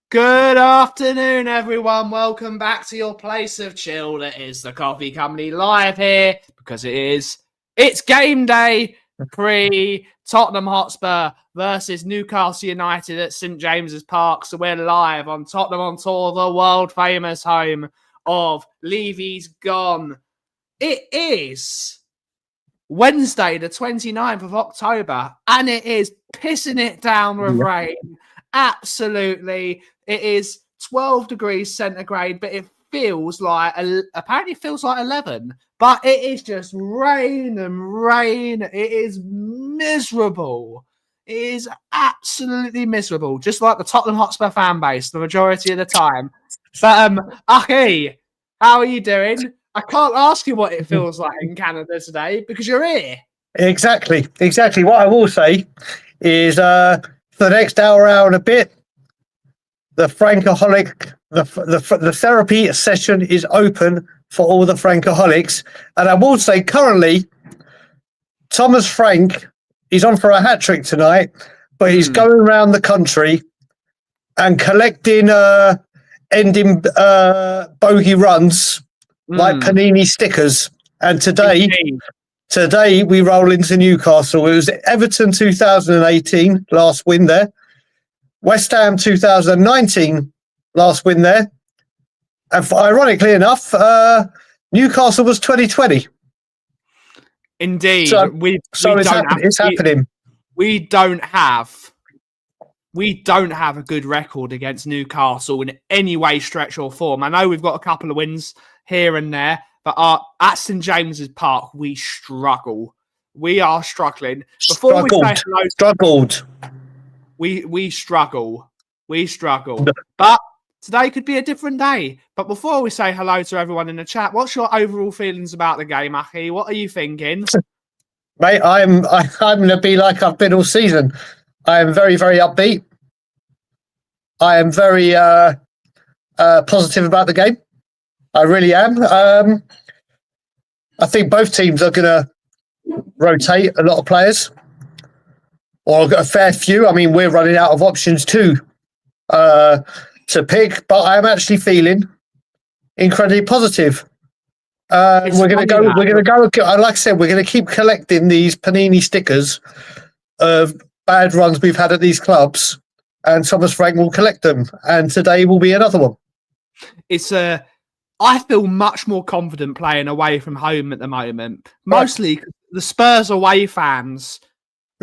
Good afternoon, everyone. Welcome back to your place of chill. That is the Coffee Company live here because it's game day pre Tottenham Hotspur versus Newcastle United at St James's Park. So we're live on Tottenham on Tour, the world famous home of Levy's Gone. It is Wednesday, the 29th of October, and it is pissing it down with rain. Absolutely. It is 12 degrees centigrade, but it feels like, apparently it feels like 11, but it is just rain and rain. It is miserable. It is absolutely miserable, just like the Tottenham Hotspur fan base the majority of the time. But, Aki, how are you doing? I can't ask you what it feels like in Canada today because you're here. Exactly. What I will say is for the next hour and a bit, the Frankaholic, the therapy session is open for all the Frankaholics. And I will say currently, Thomas Frank is on for a hat-trick tonight, but he's going around the country and collecting ending bogey runs like Panini stickers. And today we roll into Newcastle. It was Everton 2018, last win there. West Ham 2019, last win there. And ironically enough, Newcastle was 2020. Indeed. It's happening. We don't have a good record against Newcastle in any way, stretch or form. I know we've got a couple of wins here and there, but at St James's Park, we struggle. We are struggling. Struggled. We struggle. But today could be a different day. But before we say hello to everyone in the chat, what's your overall feelings about the game, Aki? What are you thinking? Mate, I'm going to be like I've been all season. I am very, very upbeat. I am very positive about the game. I really am. I think both teams are going to rotate a lot of players. Or a fair few. I mean, we're running out of options too to pick, but I'm actually feeling incredibly positive. We're going to go. Like I said, we're going to keep collecting these Panini stickers of bad runs we've had at these clubs, and Thomas Frank will collect them. And today will be another one. I feel much more confident playing away from home at the moment. Mostly the Spurs away fans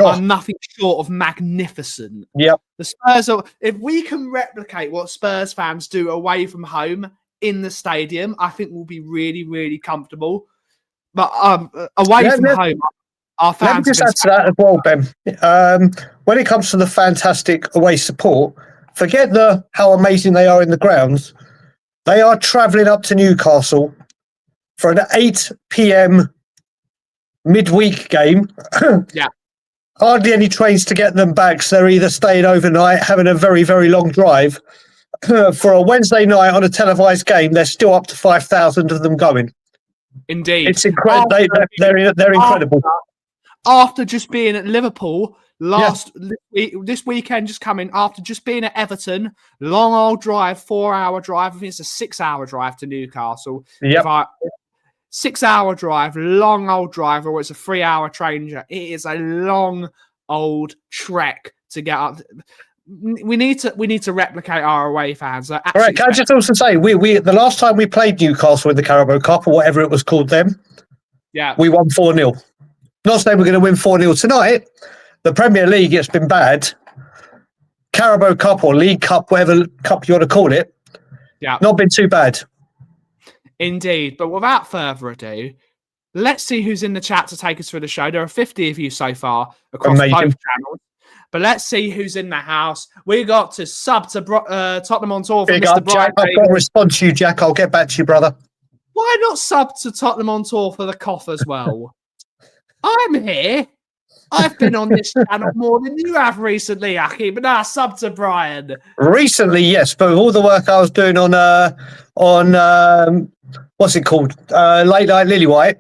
are nothing short of magnificent. Yep. The Spurs if we can replicate what Spurs fans do away from home in the stadium, I think we'll be really, really comfortable. But away from home, our fans. Let me just add to that as well, Ben. When it comes to the fantastic away support, forget how amazing they are in the grounds. They are travelling up to Newcastle for an 8 p.m. midweek game. Yeah. Hardly any trains to get them back, so they're either staying overnight, having a very, very long drive. For a Wednesday night on a televised game, there's still up to 5,000 of them going. Indeed. It's incredible. They're incredible. After just being at Liverpool this weekend, just coming, after just being at Everton, long old drive, 4-hour drive. I think it's a 6-hour drive to Newcastle. Yep. 6-hour drive, long old drive, or it's a 3-hour train. It is a long old trek to get up. We need to replicate our away fans. All right, can I just also say we the last time we played Newcastle in the Carabao Cup or whatever it was called then, we won 4-0. Not saying we're going to win 4-0 tonight. The Premier League, it's been bad. Carabao Cup or League Cup, whatever cup you want to call it, not been too bad. Indeed. But without further ado, let's see who's in the chat to take us through the show. There are 50 of you so far across both channels. But let's see who's in the house. We got to sub to Tottenham on Tour from Mr. Brian. I've got a response to you, Jack. I'll get back to you, brother. Why not sub to Tottenham on Tour for the Kauff as well? I'm here. I've been on this channel more than you have recently, Aki, but now sub to Brian. Recently, yes, but with all the work I was doing on what's it called? Late Night Lily White.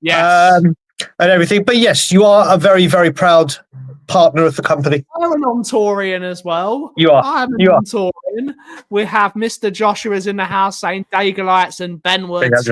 Yes. And everything. But yes, you are a very, very proud partner of the company. I'm a non-Taurian as well. You are. I'm a You are. non-Taurian. We have Mr. Joshua's in the house saying Dagulites and Ben Woods.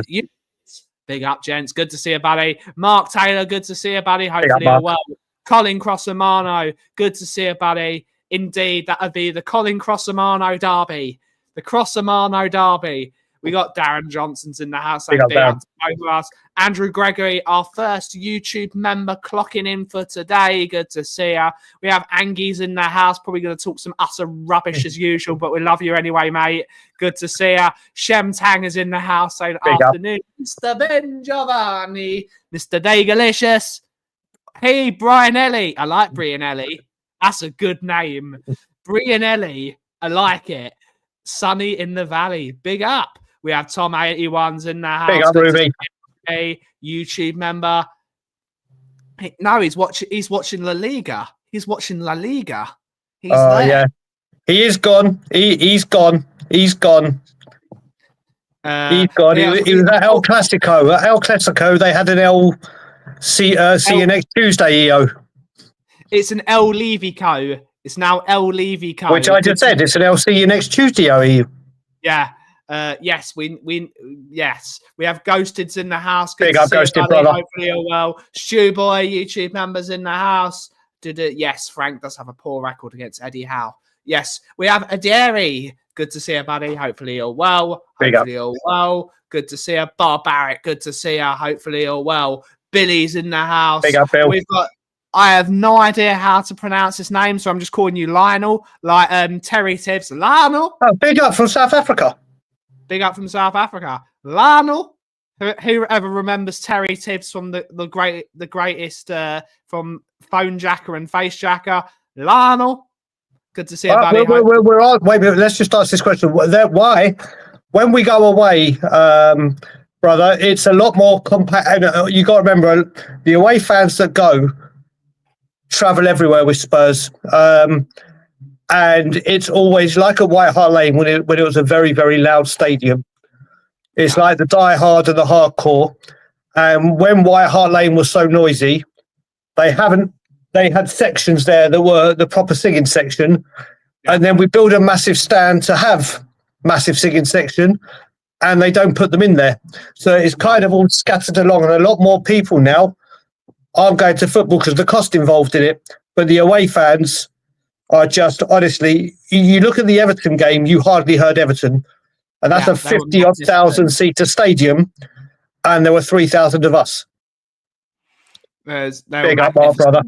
Big up, gents. Good to see you, buddy. Mark Taylor, good to see you, buddy. Hopefully you're well. Colin Crossamano, good to see you, buddy. Indeed, that would be the Colin Crossamano derby. The Crossamano derby. We got Darren Johnson's in the house. Big up to both of us. Andrew Gregory, our first YouTube member, clocking in for today. Good to see you. We have Angie's in the house. Probably going to talk some utter rubbish as usual, but we love you anyway, mate. Good to see you. Shem Tang is in the house saying afternoon. Mr. Ben Giovanni, Mr. Dagalicious. Hey, Brianelli. I like Brianelli. That's a good name. Brianelli. I like it. Sunny in the Valley. Big up. We have Tom 81's in the house. Big up, Ruby. A YouTube member. No, he's watching La Liga. He's watching La Liga. He's there. Yeah. He is gone. He's gone. He's gone. He's gone. He was at El Clasico. At El Clasico, they had an see you next Tuesday, EO. It's an El Levico. It's now El Levico. Which I just said. It's an see you next Tuesday, EO. Yeah. Yes, we have Ghosted's in the house. Big up, Ghosted, brother. Hopefully you're well. Stew Boy, YouTube members in the house. Yes, Frank does have a poor record against Eddie Howe. Yes, we have Aderi. Good to see you, buddy. Hopefully you're well. Hopefully you're well. Good to see you. Barbaric. Good to see you. Hopefully you're well. Billy's in the house. Big up, Bill. I have no idea how to pronounce his name, so I'm just calling you Lionel, like Terry Tibbs. Lionel. Oh, big up from South Africa. Big up from South Africa. Lionel. Whoever remembers Terry Tibbs from the greatest from Phone Jacker and Face Jacker. Lionel. Good to see you, buddy. We're on. Wait a minute. Let's just ask this question. Why, when we go away, brother, it's a lot more compact. And you got to remember, the away fans that go travel everywhere with Spurs. And it's always like at White Hart Lane when it was a very, very loud stadium. It's like the die-hard and the hardcore. And when White Hart Lane was so noisy, they had sections there that were the proper singing section. And then we build a massive stand to have massive singing section, and they don't put them in there. So it's kind of all scattered along, and a lot more people now aren't going to football because the cost involved in it. But the away fans are just, honestly, you look at the Everton game, you hardly heard Everton. And that's a 50,000 seater stadium, and there were 3,000 of us. Big up, our brother.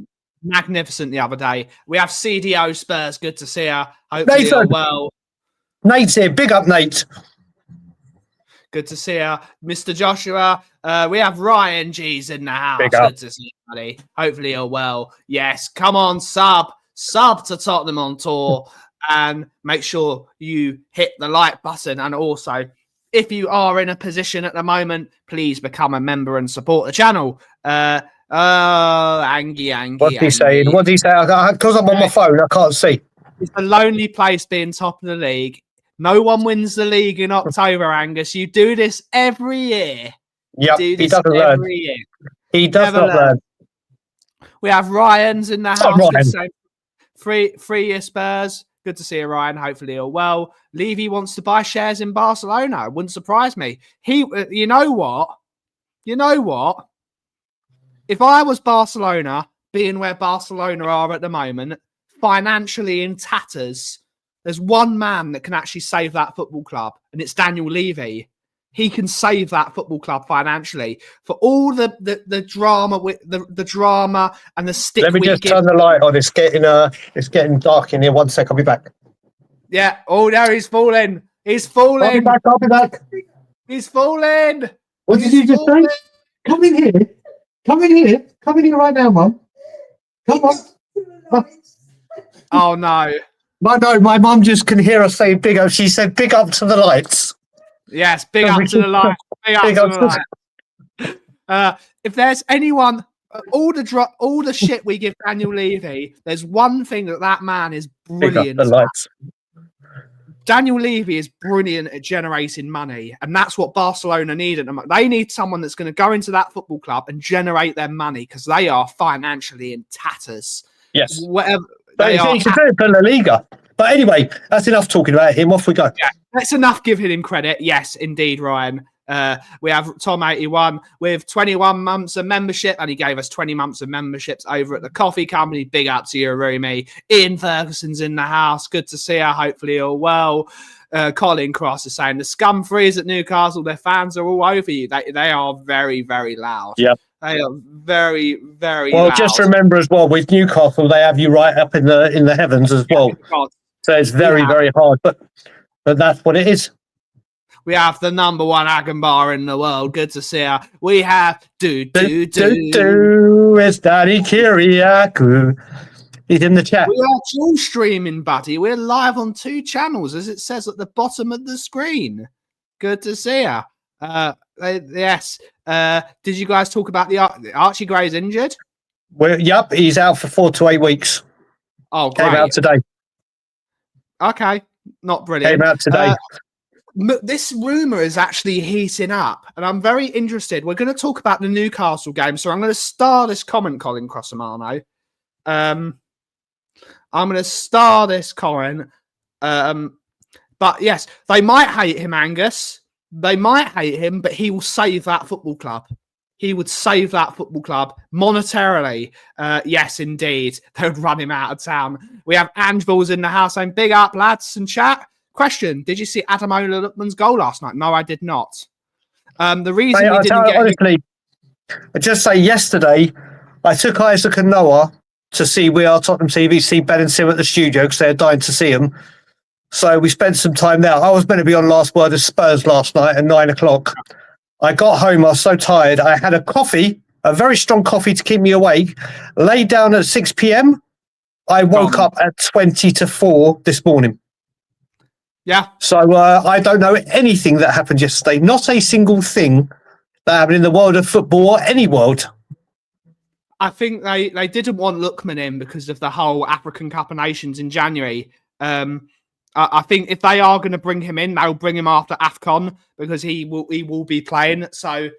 Magnificent the other day. We have CDO Spurs. Good to see you. Hopefully you're well. Nate's here. Big up, Nate. Good to see you. Mr. Joshua. We have Ryan G's in the house. Good to see you, buddy. Hopefully you're well. Yes. Come on, sub to Tottenham on tour, and make sure you hit the like button. And also, if you are in a position at the moment, please become a member and support the channel. Angie. What's he saying? Because I'm on my phone, I can't see. It's a lonely place being top of the league. No one wins the league in October, Angus. You do this every year. Yep, he doesn't learn. He does not learn. We have Ryan's in the house. Three-year Spurs. Good to see you, Ryan. Hopefully you're well. Levy wants to buy shares in Barcelona. It wouldn't surprise me. You know what? If I was Barcelona, being where Barcelona are at the moment, financially in tatters, there's one man that can actually save that football club, and it's Daniel Levy. He can save that football club financially for all the drama with the drama and the stick. Let me just turn the light on. It's getting dark in here. 1 sec, I'll be back. Yeah. Oh no, he's falling. He's falling. I'll be back. He's falling. What did you just say? Come in here. Come in here right now, Mum. Come on. Oh no. No, my mum just can hear us saying big up. She said big up to the lights. Yes, big up to the light. Big up to the light. If there's anyone, all the shit we give Daniel Levy, there's one thing that man is brilliant at. Daniel Levy is brilliant at generating money, and that's what Barcelona need at the moment. They need someone that's going to go into that football club and generate their money because they are financially in tatters. Yes. Whatever But they are. he can do it for La Liga. But anyway, that's enough talking about him. Off we go. Yeah, that's enough giving him credit. Yes, indeed, Ryan. We have Tom81 with 21 months of membership, and he gave us 20 months of memberships over at the Kauffie Company. Big up to you, Rumi. Ian Ferguson's in the house. Good to see her. Hopefully you're well. Colin Cross is saying the scum freeze at Newcastle, their fans are all over you. They are very, very loud. Yeah. They are very, very well, loud. just remember as well, with Newcastle, they have you right up in the heavens as well. So it's very, very hard. But that's what it is. We have the number one Agambar in the world. Good to see her. We have It's Daddy Kiriakou. He's in the chat. We are dual streaming, buddy. We're live on 2 channels, as it says at the bottom of the screen. Good to see her. Yes. Did you guys talk about the Archie Gray's injured? Yep, he's out for 4 to 8 weeks. Oh, great. Came out today. Okay, not brilliant. Came out today. This rumour is actually heating up, and I'm very interested. We're going to talk about the Newcastle game, so I'm going to star this comment, Colin Crossamano. I'm going to star this comment. But yes, they might hate him, Angus. They might hate him, but he will save that football club. He would save that football club monetarily. Yes, indeed. They would run him out of town. We have Angel's in the house saying, big up, lads, and chat. Question, did you see Ademola Lookman's goal last night? No, I did not. The reason we didn't get... Honestly, I just say yesterday, I took Isaac and Noah to see We Are Tottenham TV, see Ben and Sim at the studio because they're dying to see him. So we spent some time there. I was meant to be on Last Word of Spurs last night at 9 o'clock. I got home, I was so tired. I had a coffee, a very strong coffee to keep me awake, laid down at 6 p.m. I woke up at 20 to 4 this morning. Yeah. So I don't know anything that happened yesterday. Not a single thing that happened in the world of football or any world. I think they didn't want Lookman in because of the whole African Cup of Nations in January. I think if they are going to bring him in, they'll bring him after AFCON because he will be playing. So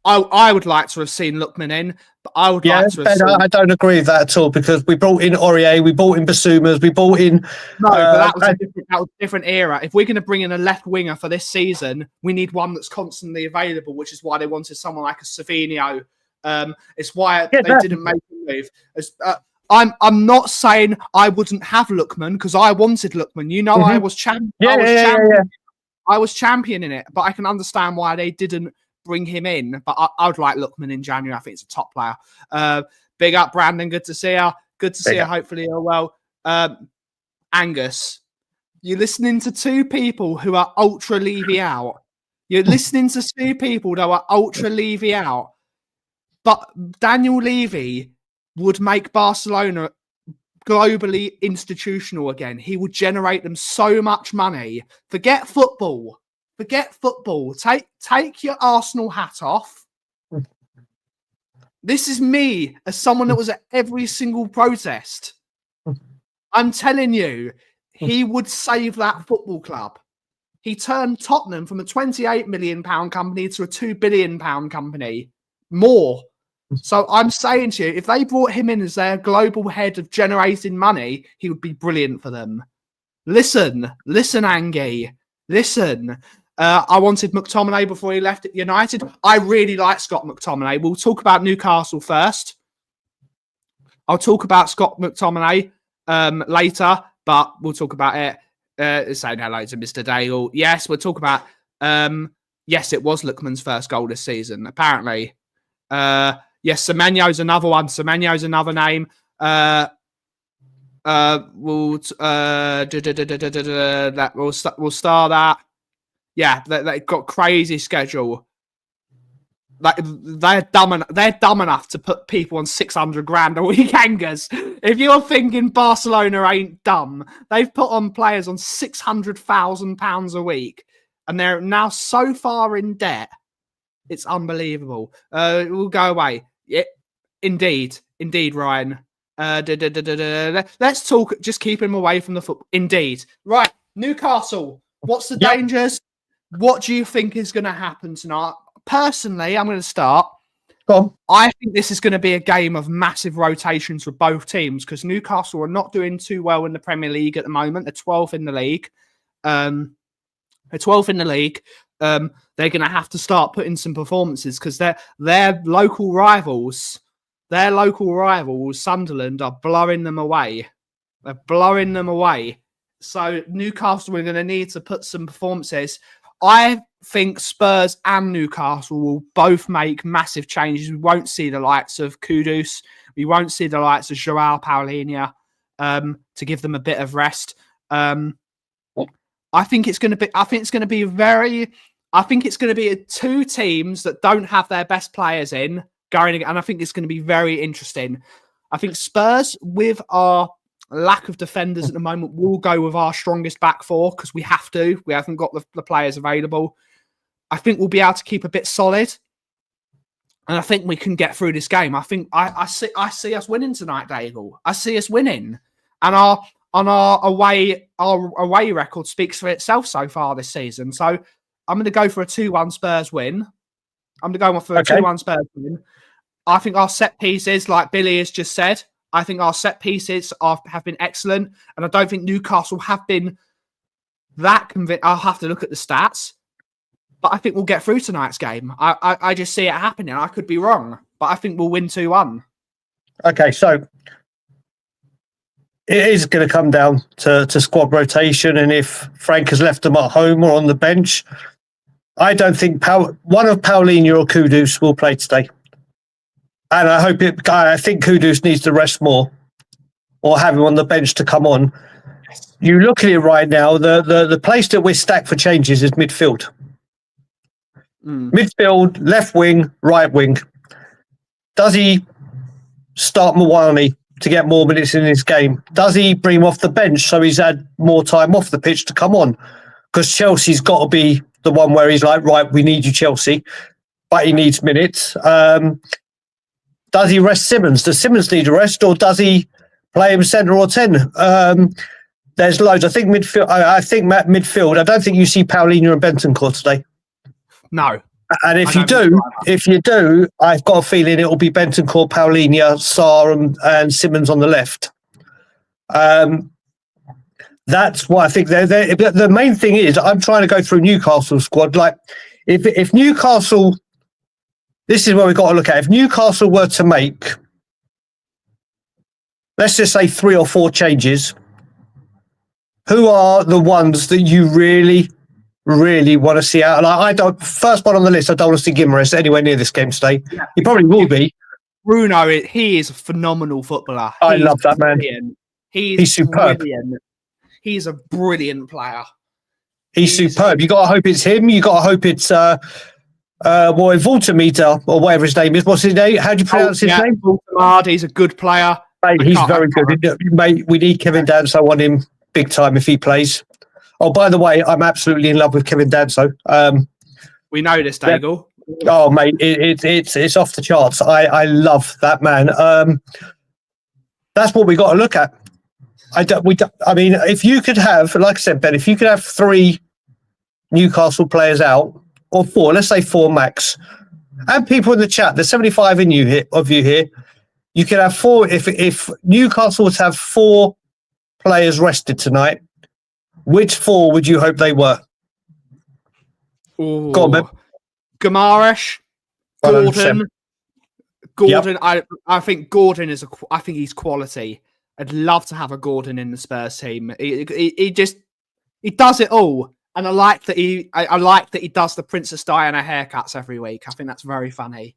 I would like to have seen Lookman in, but I would like to have seen... I don't agree with that at all because we brought in Aurier, we brought in Basumas, we brought in... No, but that was a different era. If we're going to bring in a left winger for this season, we need one that's constantly available, which is why they wanted someone like a Savinho. It's why they didn't make a move. I'm not saying I wouldn't have Lookman because I wanted Lookman. You know, I was champion. I was championing it, but I can understand why they didn't bring him in. But I would like Lookman in January. I think it's a top player. Big up, Brandon. Good to see you. Good to see you. Hopefully you're well. Angus, you're listening to 2 people who are ultra Levy out. You're listening to 2 people that are ultra Levy out. But Daniel Levy would make Barcelona globally institutional again. He would generate them so much money. Forget football. Forget football. Take your Arsenal hat off. This is me as someone that was at every single protest. I'm telling you, he would save that football club. He turned Tottenham from a £28 million company to a £2 billion company. More. So I'm saying to you, if they brought him in as their global head of generating money, he would be brilliant for them. Listen, Angie. Listen. I wanted McTominay before he left at United. I really like Scott McTominay. We'll talk about Newcastle first. I'll talk about Scott McTominay later, but we'll talk about it. Saying hello to Mr. Dagul. Yes, we'll talk about... yes, it was Lookman's first goal this season, apparently. Yes, Semenyo's another one. Semenyo's another name. We'll star that. Yeah, they've got crazy schedule. Like they're dumb enough to put people on 600 grand a week, Angus. If you're thinking Barcelona ain't dumb, they've put on players on £600,000 a week, and they're now so far in debt. It's unbelievable. We'll go away. Yeah, indeed, Ryan. Let's talk. Just keep him away from the football. Indeed, right. Newcastle. What's the dangers? What do you think is going to happen tonight? Personally, I'm going to start. Go on. I think this is going to be a game of massive rotations for both teams because Newcastle are not doing too well in the Premier League at the moment. They're 12th in the league. They're going to have to start putting some performances because their local rivals, Sunderland, are blowing them away. They're blowing them away. So Newcastle are going to need to put some performances. I think Spurs and Newcastle will both make massive changes. We won't see the likes of Kudus. We won't see the likes of Joao Paulinho to give them a bit of rest. I think it's going to be two teams that don't have their best players in going, and I think it's going to be very interesting. I think Spurs, with our lack of defenders at the moment, will go with our strongest back four because we have to. We haven't got the players available. I think we'll be able to keep a bit solid, and I think we can get through this game. I think I see us winning tonight, Dagul. I see us winning, and our away record speaks for itself so far this season. So I'm going to go for a 2-1 Spurs win. I'm going to go for a 2-1 Spurs win. I think our set pieces, like Billy has just said, I think our set pieces have been excellent, and I don't think Newcastle have been that convinced. I'll have to look at the stats, but I think we'll get through tonight's game. I just see it happening. I could be wrong, but I think we'll win 2-1. Okay, so it is going to come down to squad rotation, and if Frank has left them at home or on the bench, I don't think one of Paulinho or Kudus will play today. And I think Kudus needs to rest more or have him on the bench to come on. You look at it right now, the place that we're stacked for changes is midfield. Midfield, left wing, right wing. Does he start Mawani to get more minutes in this game? Does he bring him off the bench so he's had more time off the pitch to come on? Because Chelsea's got to be the one where he's like, right, we need you, Chelsea, but he needs minutes. Does he rest Simmons? Does Simmons need a rest, or does he play him centre or 10? There's loads. I think midfield. Midfield. I don't think you see Paulinho and Bentancur today. No. And if you do, I've got a feeling it will be Bentancur, Paulinho, Sarr, and Simmons on the left. That's what I think. The main thing is I'm trying to go through Newcastle's squad. Like, if Newcastle. This is what we've got to look at. If Newcastle were to make, let's just say 3 or 4 changes, who are the ones that you really, really want to see out? And first one on the list, I don't want to see Guimaraes anywhere near this game today. Yeah. He probably will be. Bruno, he is a phenomenal footballer. I love that man. He's superb. Brilliant. He's a brilliant player. He's superb. You got to hope it's him. You got to hope it's Voltamita, or whatever his name is. What's his name? How do you pronounce his name? Voltamard. He's a good player. Mate, he's very good. Mate, we need Kevin Danso on him big time if he plays. Oh, by the way, I'm absolutely in love with Kevin Danso. We know this, Dagul. Yeah. Oh, mate, it's off the charts. I love that man. That's what we got to look at. I mean, if you could have, like I said, Ben, if you could have 3 Newcastle players out, or 4, let's say 4 max, and people in the chat, there's 75 of you here. You could have 4. If Newcastle would have 4 players rested tonight, which 4 would you hope they were? Ooh. Go on, man. Guimaraes, Gordon. 100%. Yep. I think Gordon I think he's quality. I'd love to have a Gordon in the Spurs team. He does it all. And I like that he does the Princess Diana haircuts every week. I think that's very funny.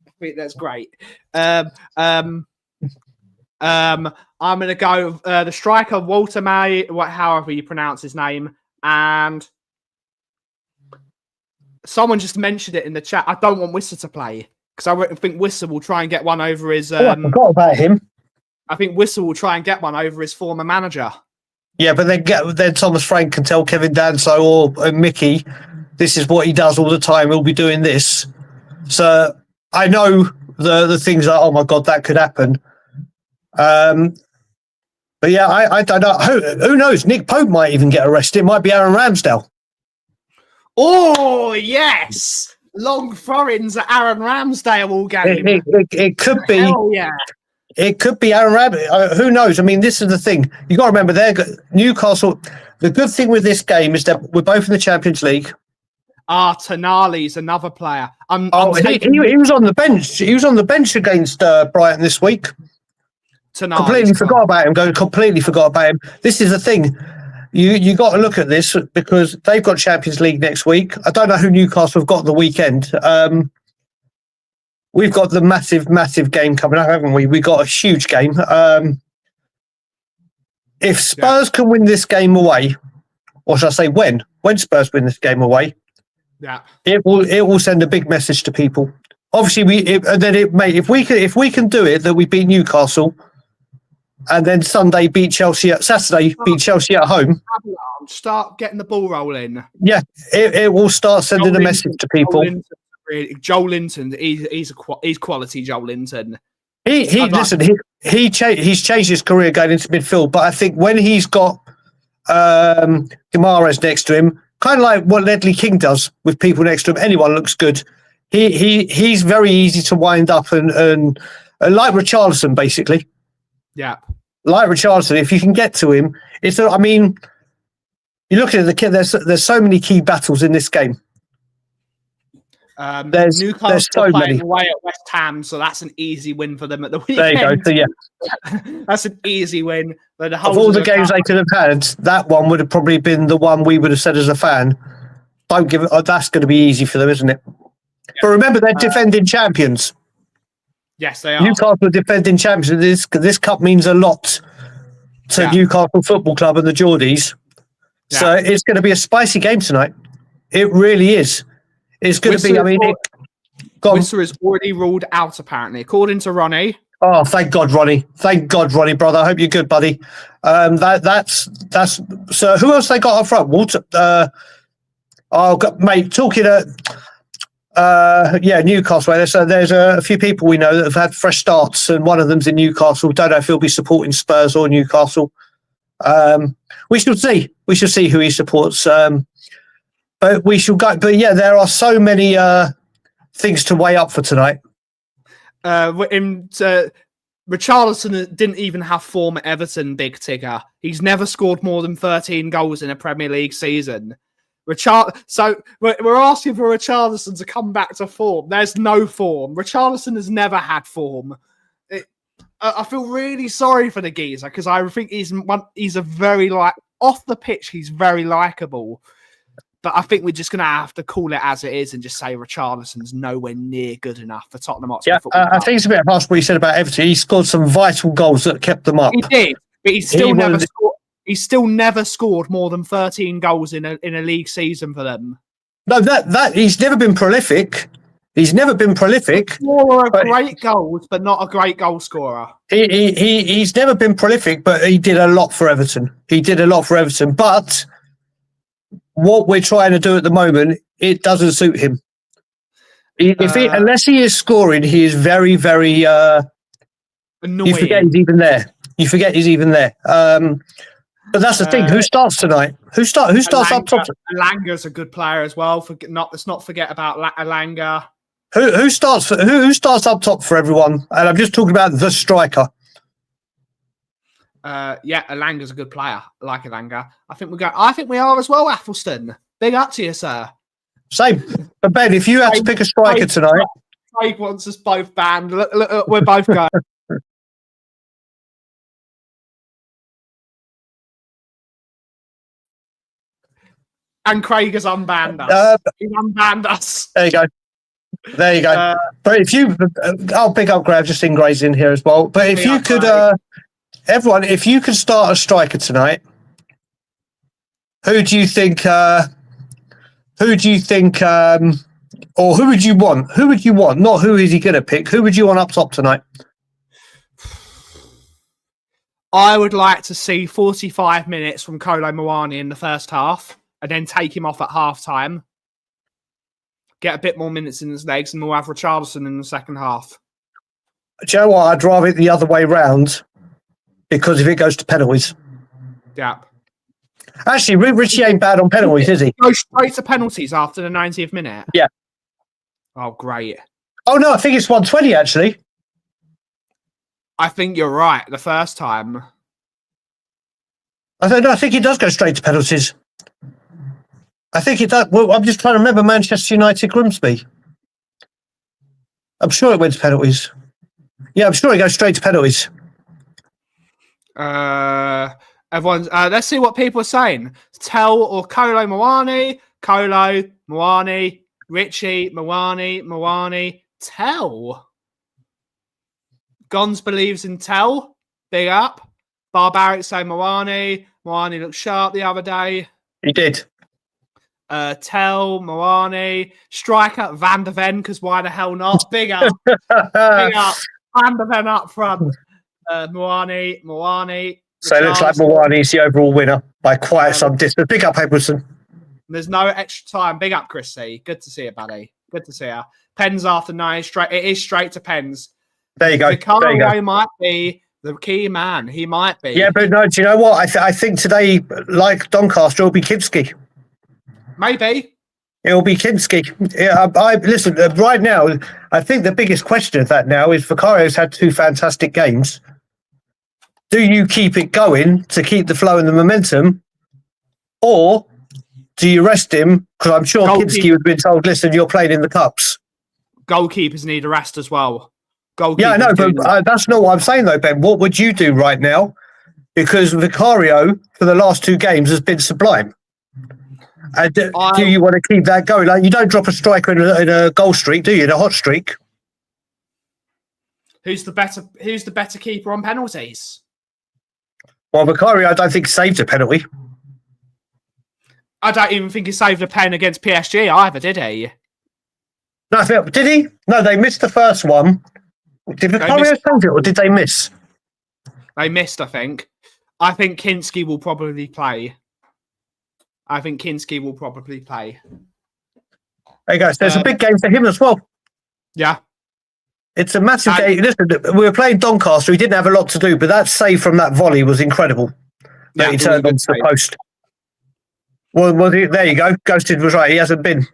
I think that's great. I'm gonna go the striker Walter May, however you pronounce his name, and someone just mentioned it in the chat. I don't want Wissa to play because I think Wissa will try and get one over his. I forgot about him. I think Wissa will try and get one over his former manager. Yeah, but then Thomas Frank can tell Kevin Danso or Mickey, this is what he does all the time. He'll be doing this. So I know the things that, oh my God, that could happen. But yeah, I don't know. Who knows? Nick Pope might even get arrested. It might be Aaron Ramsdale. Oh, yes. long throw-ins at Aaron Ramsdale all game. It could be. Hell yeah. It could be Aaron Ramsdale. Who knows? I mean, this is the thing. You got to remember, Newcastle. The good thing with this game is that we're both in the Champions League. Tonali's another player. He was on the bench. He was on the bench against Brighton this week. Completely forgot about him. This is the thing. You got to look at this because they've got Champions League next week. I don't know who Newcastle have got the weekend. We've got the massive game coming up, haven't we? We've got a huge game. If Spurs can win this game away, or should I say when Spurs win this game away, it will send a big message to people. Obviously, if we can do it, that we beat Newcastle, and then Saturday beat Chelsea at home. Start getting the ball rolling. Yeah, it will start sending a message to people. Joel Linton, he's quality. Joel Linton. He's changed his career going into midfield, but I think when he's got Guimaraes next to him, kind of like what Ledley King does with people next to him, anyone looks good. He's very easy to wind up and like Richarlison, basically. Yeah, like Richarlison. If you can get to him, you look at the kid. There's so many key battles in this game. Newcastle so playing many. away at West Ham, so that's an easy win for them at the weekend. There you go. So yeah, that's an easy win. But of all the games they could have had, that one would have probably been the one we would have said as a fan, don't give it. That's going to be easy for them, isn't it? Yeah. But remember, they're defending champions. Yes, they are. Newcastle are defending champions. This cup means a lot to Newcastle Football Club and the Geordies. Yeah. So it's going to be a spicy game tonight. It really is. It's going to be. Whistler is already ruled out, apparently, according to Ronnie. Oh, thank God, Ronnie! Thank God, Ronnie, brother. I hope you're good, buddy. That's. So, who else they got up front? Walter. Mate, talking Newcastle. There's a few people we know that have had fresh starts, and one of them's in Newcastle. Don't know if he'll be supporting Spurs or Newcastle. We shall see. We shall see who he supports. But we shall go. But yeah, there are so many things to weigh up for tonight. Richarlison didn't even have form at Everton, big tigger. He's never scored more than 13 goals in a Premier League season. So we're asking for Richarlison to come back to form. There's no form. Richarlison has never had form. I feel really sorry for the geezer because I think he's a very off the pitch. He's very likable. But I think we're just going to have to call it as it is and just say Richarlison's nowhere near good enough for Tottenham Hotspur. Yeah, I think it's a bit harsh what you said about Everton. He scored some vital goals that kept them up. He did, but he's still never scored more than 13 goals in a league season for them. No, that he's never been prolific. He's never been prolific. Scorer of great goals, but not a great goal scorer. He's never been prolific, but he did a lot for Everton. But what we're trying to do at the moment, it doesn't suit him. Unless he is scoring, he is very, very annoying. You forget he's even there. But that's the thing. Who starts tonight? Who starts up top? Alanga's a good player as well. Let's not forget about Alanga. Who starts up top for everyone? And I'm just talking about the striker. Alanga's a good player. I like Alanga. I think we are as well, Athelston. Big up to you, sir. Same. But Ben, if you had to pick a striker tonight. Craig wants us both banned. Look, we're both going. And Craig has unbanned us. He's unbanned us. There you go. But if you, I'll pick up Graham, just in Gray's in here as well. But if you could, everyone, if you could start a striker tonight, who do you think, or who would you want? Who would you want? Not who is he going to pick. Who would you want up top tonight? I would like to see 45 minutes from Kolo Muani in the first half and then take him off at half time. Get a bit more minutes in his legs, and we'll have Richarlison in the second half. Do you know what? I'd rather it the other way round because if it goes to penalties. Yeah. Actually, Richie ain't bad on penalties, is he? Go straight to penalties after the 90th minute. Yeah. Oh, great. Oh, no, I think it's 120, actually. I think you're right. The first time. I think it does go straight to penalties. I think it does. Well, I'm just trying to remember Manchester United Grimsby. I'm sure it went to penalties. Yeah, I'm sure it goes straight to penalties. Everyone's. Let's see what people are saying. Tell or Kolo Moani. Kolo Moani. Richie Moani. Moani. Tell. Gons believes in Tell. Big up. Barbaric say Moani. Moani looked sharp the other day. He did. Tell, Moani, striker Van der Ven, because why the hell not? Big up. Big up. Van der Ven up front. Moani. So it looks like Moani's the overall winner by quite some distance. Big up, Abelson. There's no extra time. Big up, Chrissy. Good to see you, buddy. Good to see you. Pens after 9. Straight. It is straight to Pens. There you go. Vicario might be the key man. He might be. Yeah, but no, do you know what? I think today, like Doncaster, it'll be Kinski. Maybe. It'll be Kinski. Yeah, listen, right now, I think the biggest question of that now is Vicario's had 2 fantastic games. Do you keep it going to keep the flow and the momentum? Or do you rest him? Because I'm sure Kinski would have been told, listen, you're playing in the Cups. Goalkeepers need a rest as well. Yeah, I know, but that's not what I'm saying, though, Ben. What would you do right now? Because Vicario, for the last 2 games, has been sublime. Do you want to keep that going? Like, you don't drop a striker in a goal streak, do you? In a hot streak. Who's the better keeper on penalties? Well, Vicario, I don't think saved a penalty. I don't even think he saved a pen against PSG either, did he? No, did he? No, they missed the first one. Did Vicario save it, or did they miss? They missed, I think. I think Kinski will probably play. There you go. So there's a big game for him as well. Yeah. It's a massive game. Listen, we were playing Doncaster. He didn't have a lot to do, but that save from that volley was incredible. Yeah, he turned onto the post. Well, there you go. Ghosted was right. He hasn't been.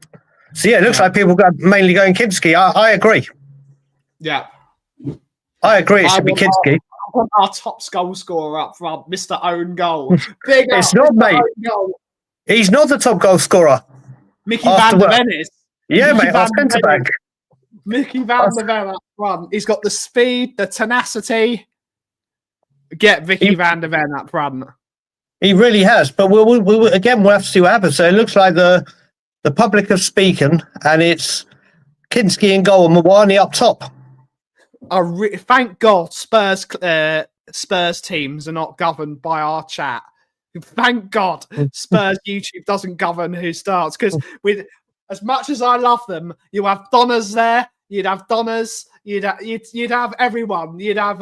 So, yeah, it looks like people are mainly going Kinski. I agree. Yeah. I agree. It should be Kinski. I want our top goal scorer up front, Mr. Own Goal. Big it's not, mate. He's not the top goal scorer. Mickey Van der Ven is. Yeah, mate, our centre back. Mickey Van der Ven up front. He's got the speed, the tenacity. Get Vicky Van der Ven up front. He really has. But we'll have to see what happens. So it looks like the public have spoken, and it's Kinski in goal and Moani up top. Thank God Spurs teams are not governed by our chat. Thank God Spurs YouTube doesn't govern who starts, because with as much as I love them, you have Donners there, you'd have Donners, you'd have everyone, you'd have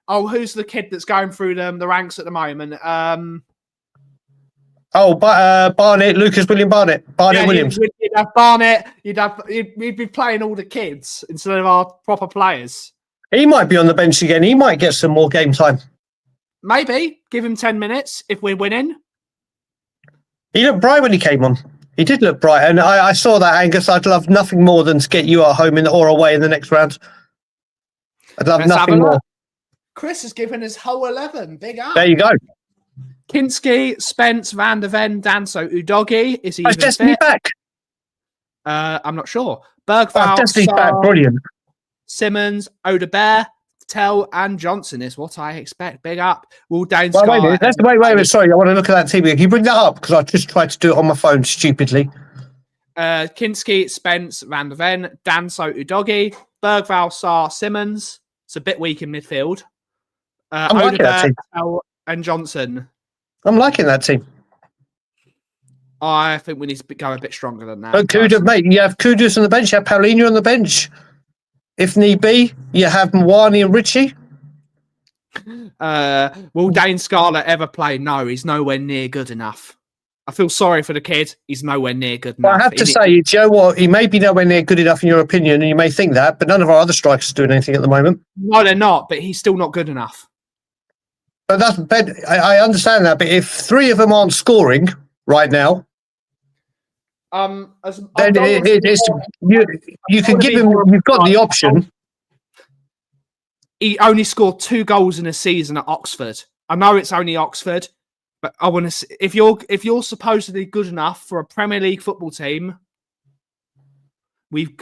who's the kid that's going through the ranks at the moment? Barnett, Lucas William Barnett, Williams. You'd have Barnett. You'd be playing all the kids instead of our proper players. He might be on the bench again. He might get some more game time. Maybe give him 10 minutes if we're winning. He looked bright when he came on. He did look bright, and I saw that, Angus. I'd love nothing more than to get you at home or away in the next round. I'd love nothing more. Chris has given his whole 11. Big up. There you go. Kinski, Spence, Van der Ven, Danso, Udogi. Is he even Destiny fit? Back? I'm not sure. Bergvall, Destiny's back. Brilliant. Simmons, Odebear, Tell, and Johnson is what I expect. Big up. Will Dane Wait a minute. Sorry, I want to look at that team. Can you bring that up? Because I just tried to do it on my phone stupidly. Kinski, Spence, Van der Ven, Danso, Udogi, Bergvall, Sarr, Simmons. It's a bit weak in midfield. I'm liking that team. Tell, and Johnson. I'm liking that team. I think we need to go a bit stronger than that. But Kudus, mate, you have Kudus on the bench, you have Paulinho on the bench. If need be, you have Moani and Richie. Will Dane Scarlett ever play? No, he's nowhere near good enough. I feel sorry for the kid. He's nowhere near good enough. Well, I have to say, do you know what? He may be nowhere near good enough in your opinion, and you may think that, but none of our other strikers are doing anything at the moment. No, they're not, but he's still not good enough. But I understand that, but if 3 of them aren't scoring right now, Then you can give him. You've got the option. He only scored 2 goals in a season at Oxford. I know it's only Oxford, but I want to. If you're supposedly good enough for a Premier League football team,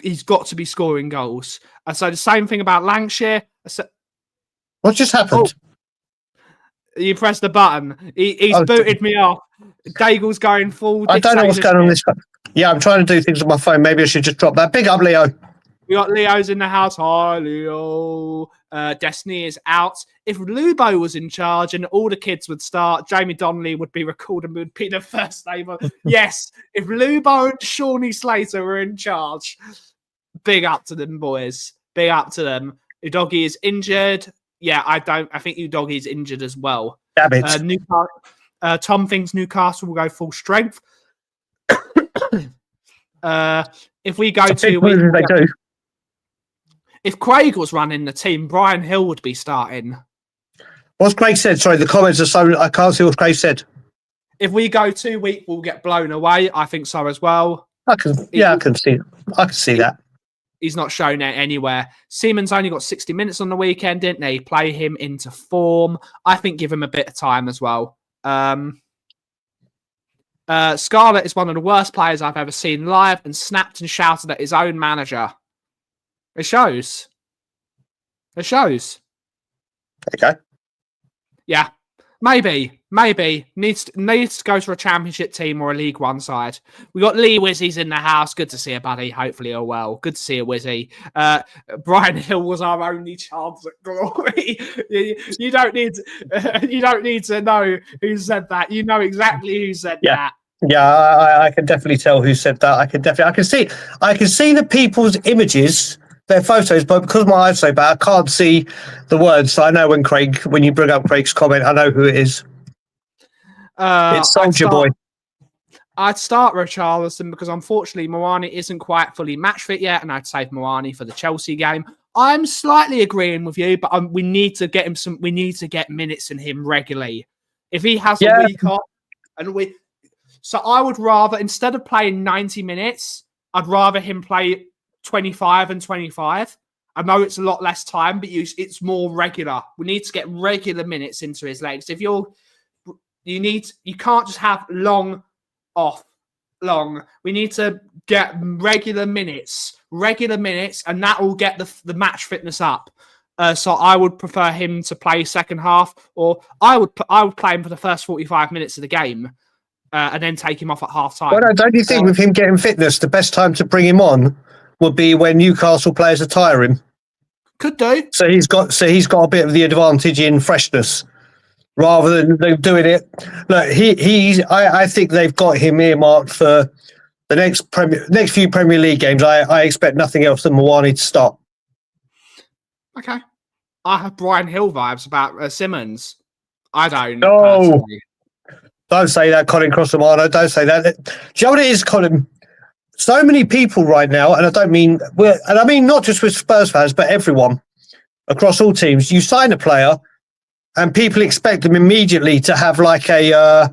he's got to be scoring goals. And so the same thing about Lancashire. What just happened? You pressed the button. He's booted me off. Dagul's going full. I don't know what's going on this phone. Yeah, I'm trying to do things on my phone. Maybe I should just drop that. Big up, Leo. We got Leo's in the house. Hi, Leo. Destiny is out. If Lubo was in charge and all the kids would start, Jamie Donnelly would be recalled and would be the first name. Yes, if Lubo and Shawnee Slater were in charge, big up to them, boys. Big up to them. Udogie is injured. Yeah, I think Udogie is injured as well. Damn it. Tom thinks Newcastle will go full strength. If we go to... If Craig was running the team, Brian Hill would be starting. What's Craig said? Sorry, the comments are so... I can't see what Craig said. If we go 2 weeks, we'll get blown away. I think so as well. I can see that. He's not shown it anywhere. Seaman's only got 60 minutes on the weekend, didn't they? Play him into form. I think give him a bit of time as well. Scarlett is one of the worst players I've ever seen live and snapped and shouted at his own manager. It shows. Okay. Yeah. Maybe. Needs to go to a championship team or a League One side. We got Lee Wizzy's in the house. Good to see you, buddy. Hopefully you're well. Good to see you, Wizzy. Brian Hill was our only chance at glory. you don't need to know who said that. You know exactly who said that. Yeah, I can definitely tell who said that. I can see the people's images, their photos, but because my eyes so bad, I can't see the words. So I know when you bring up Craig's comment, I know who it is. It's Soldier Boy. I'd start Richarlison because unfortunately Moani isn't quite fully match fit yet, and I'd save Moani for the Chelsea game. I'm slightly agreeing with you, but we need to get him we need to get minutes in him regularly. If he has a week off, so I would rather, instead of playing 90 minutes, I'd rather him play 25 and 25. I know it's a lot less time, but it's more regular. We need to get regular minutes into his legs. If you can't just have long. We need to get regular minutes, and that will get the match fitness up. So I would prefer him to play second half, or I would play him for the first 45 minutes of the game, and then take him off at half time. Well, don't you think with him getting fitness, the best time to bring him on would be when Newcastle players are tiring? Could do. So he's got a bit of the advantage in freshness, rather than doing it. Look, I think they've got him earmarked for the next few Premier League games. I expect nothing else than Moani to start. Okay. I have Brian Hill vibes about Simmons. I don't. No. Personally. Don't say that, Colin Cross-Romano. Don't say that. Do you know what it is, Colin? So many people right now, and I mean not just with Spurs fans, but everyone across all teams. You sign a player, and people expect them immediately to have like a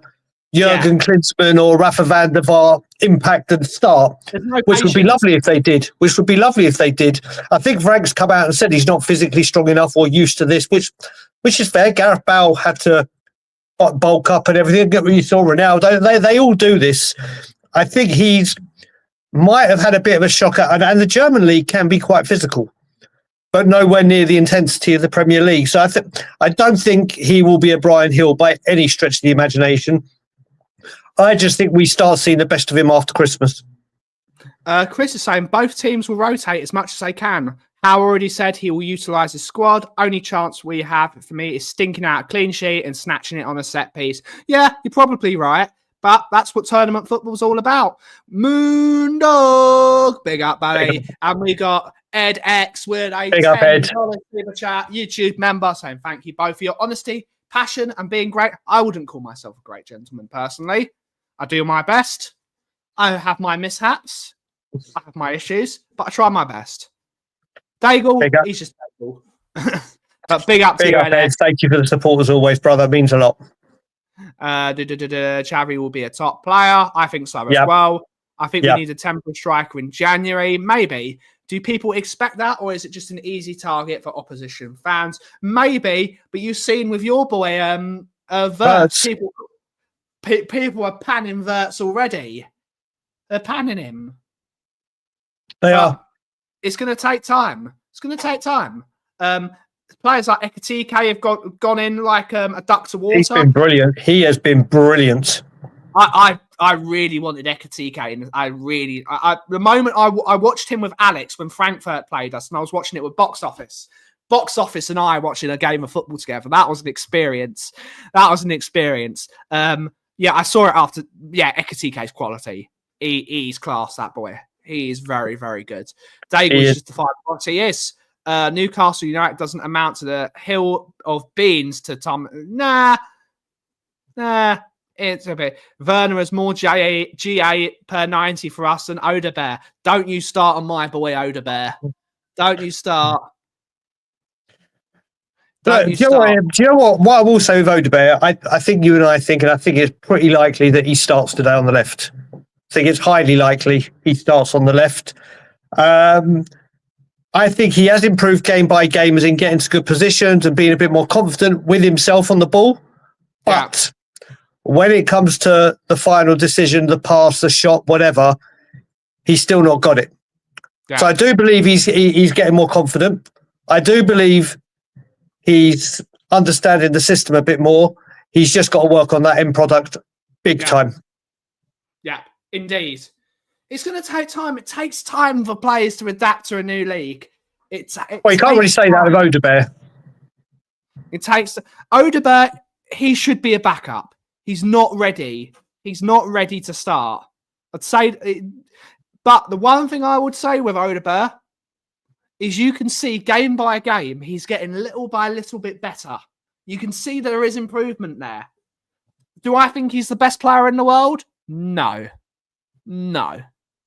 Jurgen Klinsmann or Rafa van der Vaart impact and start, which would be lovely if they did. I think Frank's come out and said he's not physically strong enough or used to this, which is fair. Gareth Bale had to bulk up and everything. You saw Ronaldo. They all do this. I think might have had a bit of a shock, and the German league can be quite physical, but nowhere near the intensity of the Premier League. So I don't think he will be a Brian Hill by any stretch of the imagination. I just think we start seeing the best of him after Christmas. Chris is saying both teams will rotate as much as they can. Howe already said he will utilise his squad. Only chance we have for me is stinking out a clean sheet and snatching it on a set piece. Yeah, you're probably right. But that's what tournament football's all about. Moondog, big up, buddy. And we got Ed X with a $10 super chat YouTube member saying thank you both for your honesty, passion, and being great. I wouldn't call myself a great gentleman personally. I do my best. I have my mishaps. I have my issues, but I try my best. Dagul, he's just Dagul. But big up to you, Ed. Thank you for the support as always, brother. It means a lot. Xavi will be a top player. I think so as well. I think we need a temporary striker in January, maybe. Do people expect that, or is it just an easy target for opposition fans? Maybe, but you've seen with your boy, Wirtz, people are panning Wirtz already. They're panning him. They are. It's going to take time. Players like Ekatike have gone in like a duck to water. He's been brilliant. He has been brilliant. I really wanted Ekatike, and the moment I watched him with Alex when Frankfurt played us, and I was watching it with Box Office and I watching a game of football together. That was an experience. I saw it after. Yeah, Ekatike's quality. He's class, that boy. He is very, very good. Dagul is justified what he is. Newcastle United doesn't amount to the hill of beans to Tom. Nah. It's a bit. Werner has more GA per 90 for us than Odebear. Don't you start on my boy Odebear. Don't you start. Do you know what? What I will say with Odebear, I think you and I think, and I think it's pretty likely that he starts today on the left. I think it's highly likely he starts on the left. I think he has improved game by game as in getting to good positions and being a bit more confident with himself on the ball. But when it comes to the final decision, the pass, the shot, whatever, he's still not got it. Yeah. So I do believe he's getting more confident. I do believe he's understanding the system a bit more. He's just got to work on that end product big time. Yeah, indeed. It's going to take time. It takes time for players to adapt to a new league. You can't really say that with Odebear. It takes... Odebear, he should be a backup. He's not ready. He's not ready to start. I'd say... But the one thing I would say with Odebear is you can see game by game, he's getting little by little bit better. You can see there is improvement there. Do I think he's the best player in the world? No.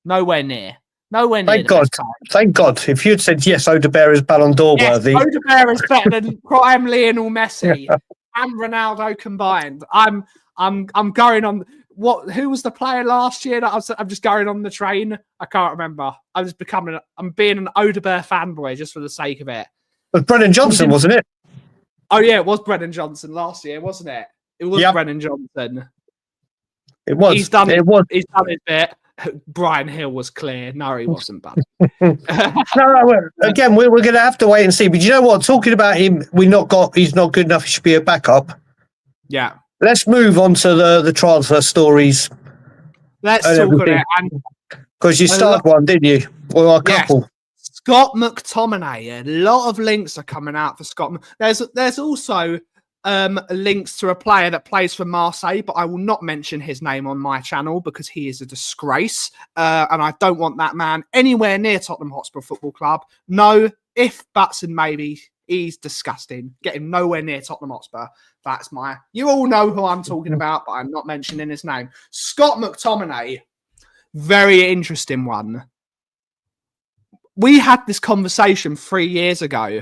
Nowhere near. Thank God. Thank God. If you'd said yes, Odebear is Ballon d'Or worthy. Odebear is better than prime Lionel Messi and Ronaldo combined. I'm going on. Who was the player last year that I'm just going on the train? I can't remember. I'm being an Odebear fanboy just for the sake of it. It was Brennan Johnson, wasn't it? Oh yeah, it was Brennan Johnson last year, wasn't it? It was Brennan Johnson. It was. He's done his bit. Brian Hill was clear. No, he wasn't, bud. Again, we're going to have to wait and see. But you know what? Talking about him, he's not good enough. He should be a backup. Yeah. Let's move on to the transfer stories. Let's talk about it. Because you started one, didn't you? Or a couple. Yes. Scott McTominay. A lot of links are coming out for Scott. There's also links to a player that plays for Marseille, but I will not mention his name on my channel because he is a disgrace. And I don't want that man anywhere near Tottenham Hotspur Football Club. No, if, buts, and maybe. He's disgusting. Get him nowhere near Tottenham Hotspur. You all know who I'm talking about, but I'm not mentioning his name. Scott McTominay. Very interesting one. We had this conversation 3 years ago,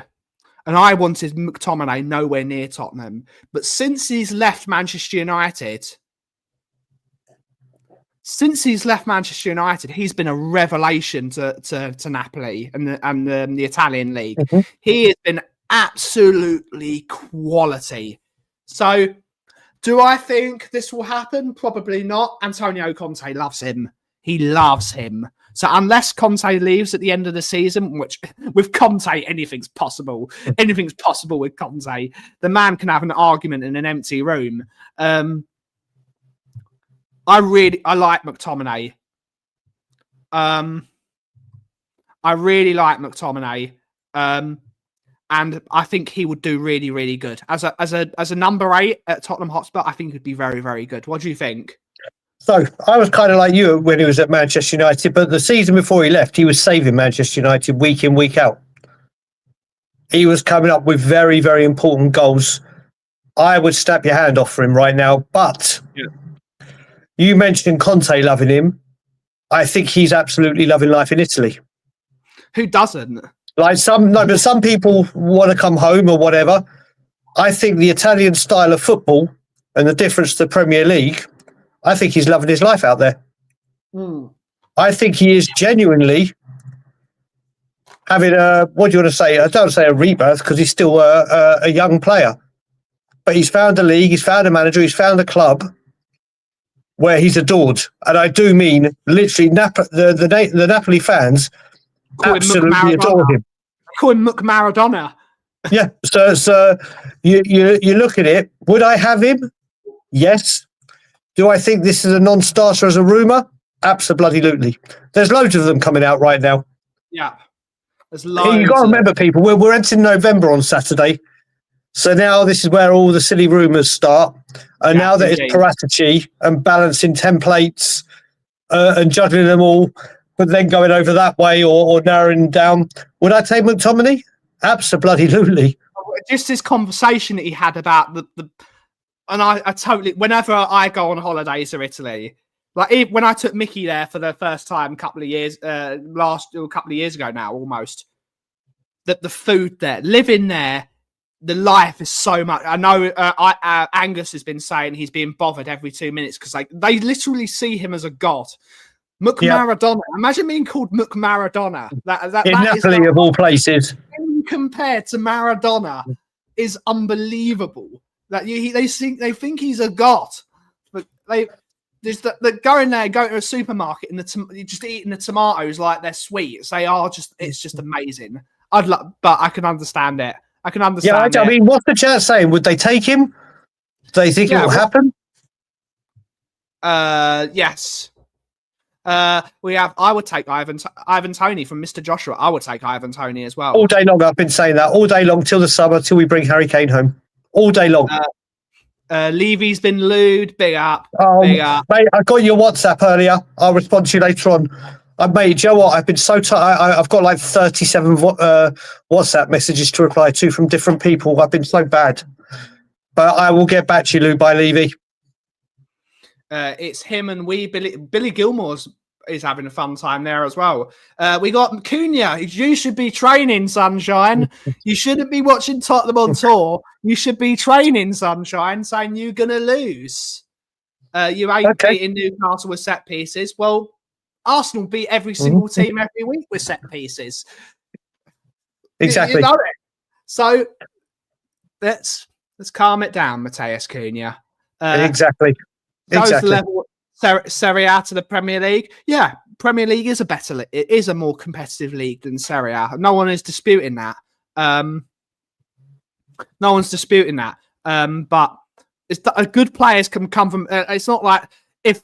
and I wanted McTominay nowhere near Tottenham. But since he's left Manchester United, he's been a revelation to Napoli and the Italian league. Mm-hmm. He has been absolutely quality. So, do I think this will happen? Probably not. Antonio Conte loves him. He loves him. So unless Conte leaves at the end of the season, which with Conte, anything's possible. Anything's possible with Conte. The man can have an argument in an empty room. I like McTominay. I really like McTominay. And I think he would do really, really good. As a number 8 at Tottenham Hotspur, I think he'd be very, very good. What do you think? So I was kind of like you when he was at Manchester United, but the season before he left, he was saving Manchester United week in, week out. He was coming up with very, very important goals. I would snap your hand off for him right now. But you mentioned Conte loving him. I think he's absolutely loving life in Italy. Who doesn't? But some people want to come home or whatever. I think the Italian style of football and the difference to the Premier League, I think he's loving his life out there. I think he is genuinely having what do you want to say? I don't say a rebirth because he's still a young player. But he's found a league, he's found a manager, he's found a club where he's adored. And I do mean literally the Napoli fans absolutely adore him. Call him Muck Maradona. Yeah. So you look at it. Would I have him? Yes. Do I think this is a non-starter as a rumour? Absolutely. There's loads of them coming out right now. Yeah. There's loads. You've got to remember, people, we're entering November on Saturday. So now this is where all the silly rumours start. And now that it's Paratici and balancing templates and juggling them all, but then going over that way or narrowing down. Would I take McTominay? Absolutely. Just this conversation that he had about the and I totally, whenever I go on holidays to Italy, like when I took Mickey there for the first time a couple of years ago now, almost, that the food there, living there, the life is so much. I know Angus has been saying he's being bothered every 2 minutes because they literally see him as a god. Muck Maradona. Imagine being called Muck Maradona. That Napoli of all places. Compared to Maradona is unbelievable. That they think he's a god, but they're going there, going to a supermarket and just eating the tomatoes like they're sweets. It's just amazing. But I can understand it. I can understand. Yeah, I mean, what's the chat saying? Would they take him? Do they think it will happen? Yes. I would take Ivan Toney from Mr. Joshua. I would take Ivan Toney as well. All day long, I've been saying that. All day long till the summer, till we bring Harry Kane home. All day long. Levy's been lewd. Big up. Big up. Mate, I got your WhatsApp earlier. I'll respond to you later on. Mate, you know what? I've been so tired. I've got like 37 WhatsApp messages to reply to from different people. I've been so bad. But I will get back to you, Lou, by Levy. It's him and Billy Gilmore's is having a fun time there as well. We got Cunha. You should be training, Sunshine. You shouldn't be watching Tottenham on tour. You should be training, Sunshine, saying you're going to lose. You ain't beating Newcastle with set pieces. Well, Arsenal beat every single team every week with set pieces. Exactly. You know it. So let's calm it down, Matheus Cunha. Exactly. Goes the level Serie A to the Premier League. Yeah, Premier League is it is a more competitive league than Serie A. No one is disputing that. No one's disputing that. But it's good players can come from. It's not like if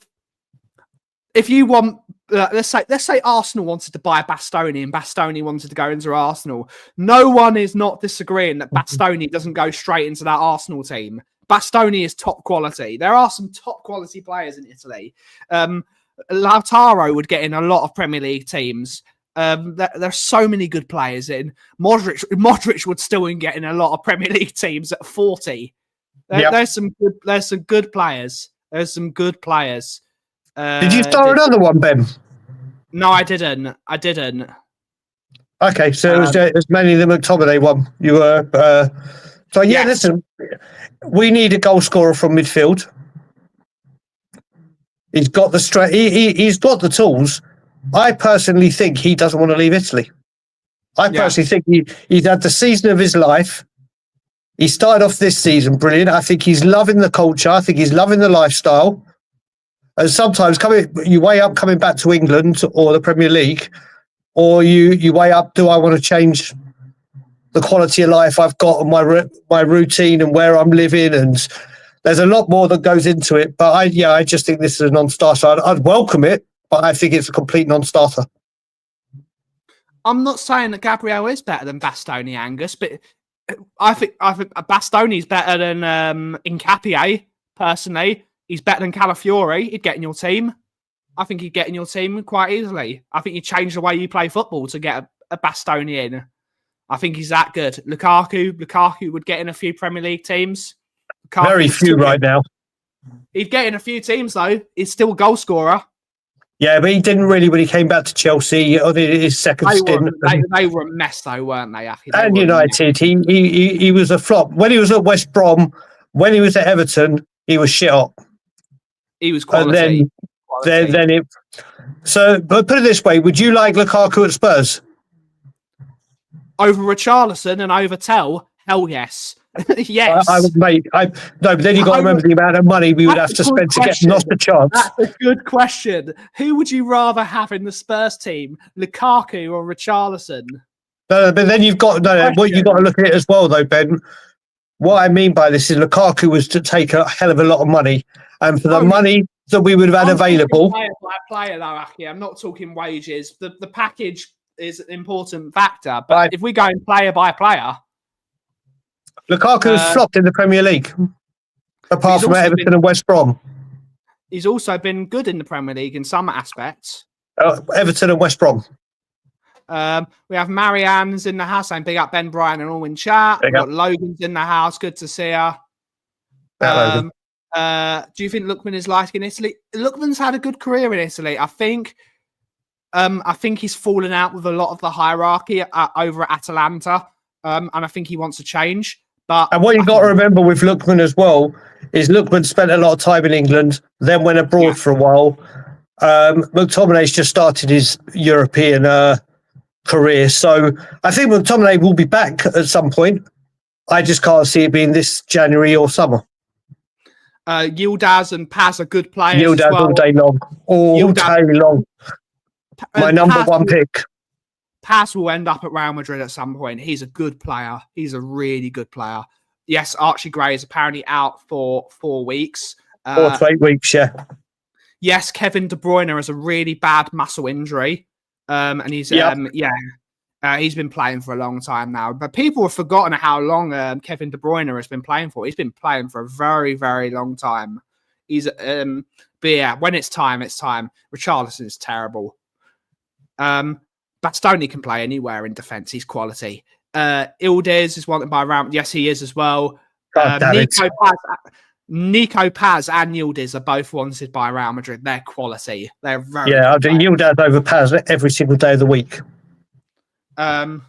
you want. Let's say Arsenal wanted to buy Bastoni and Bastoni wanted to go into Arsenal. No one is not disagreeing that Bastoni doesn't go straight into that Arsenal team. Bastoni is top quality. There are some top quality players in Italy. Lautaro would get in a lot of Premier League teams. There's so many good players in. Modric would still get in a lot of Premier League teams at 40. There's some good players. There's some good players. Did you start another one, Ben? No, I didn't. Okay, so it was mainly the McTominay one. You were. So yes. Listen, we need a goal scorer from midfield. He's got the strength. He's got the tools. I personally think he doesn't want to leave Italy. I personally think he's had the season of his life. He started off this season brilliant. I think he's loving the culture. I think he's loving the lifestyle. And sometimes you weigh up coming back to England or the Premier League, or you weigh up, do I want to change the quality of life I've got and my routine and where I'm living? And there's a lot more that goes into it. But I just think this is a non-starter. I'd welcome it, but I think it's a complete non-starter. I'm not saying that Gabriel is better than Bastoni, Angus, but I think Bastoni is better than Nkapie, personally. He's better than Calafiori. He'd get in your team. I think he'd get in your team quite easily. I think you change the way you play football to get a Bastoni in. I think he's that good. Lukaku would get in a few Premier League teams. Very few right now. He'd get in a few teams, though. He's still a goal scorer. Yeah, but he didn't really when he came back to Chelsea on his second stint. They were a mess, though, weren't they? And United, he was a flop. When he was at West Brom, when he was at Everton, he was shit hot. He was quality. And then So, but put it this way: would you like Lukaku at Spurs? Over Richarlison and over Tell? Hell yes. Yes. I would, mate. No, but then you got to remember the amount of money we would have to spend to get not a chance. That's a good question. Who would you rather have in the Spurs team, Lukaku or Richarlison? No, but then you've got what you got to look at it as well, though, Ben. What I mean by this is Lukaku was to take a hell of a lot of money, and for the money that we would have had available, player by player, though, Aki. I'm not talking wages. The package is an important factor, but if we go player by player, Lukaku has flopped in the Premier League, apart from Everton and West Brom. He's also been good in the Premier League in some aspects. Everton and West Brom. We have Marianne's in the house, saying big up Ben Bryan and all in chat. We've got Logan's in the house. Good to see her. Do you think Lookman is like in Italy? Lookman's had a good career in Italy. I think he's fallen out with a lot of the hierarchy over at Atalanta, and I think he wants to change. And what you got to remember with Lookman as well is Lookman spent a lot of time in England, then went abroad for a while. McTominay's just started his European career, so I think McTominay will be back at some point. I just can't see it being this January or summer. Yildiz and Paz are good players. Yildiz all day long. All day long. My number one pick. Paz will end up at Real Madrid at some point. He's a good player. He's a really good player. Yes, Archie Gray is apparently out for 4 weeks. 4 to 8 weeks, yeah. Yes, Kevin De Bruyne has a really bad muscle injury. And he's he's been playing for a long time now. But people have forgotten how long Kevin De Bruyne has been playing for. He's been playing for a very, very long time. He's but yeah, when it's time, it's time. Richarlison is terrible. Bastoni can play anywhere in defence. He's quality. Yildiz is wanted by Real. Yes, he is as well. Nico Paz and Yildiz are both wanted by Real Madrid. They're quality. They're very I'll do Yildiz over Paz every single day of the week. I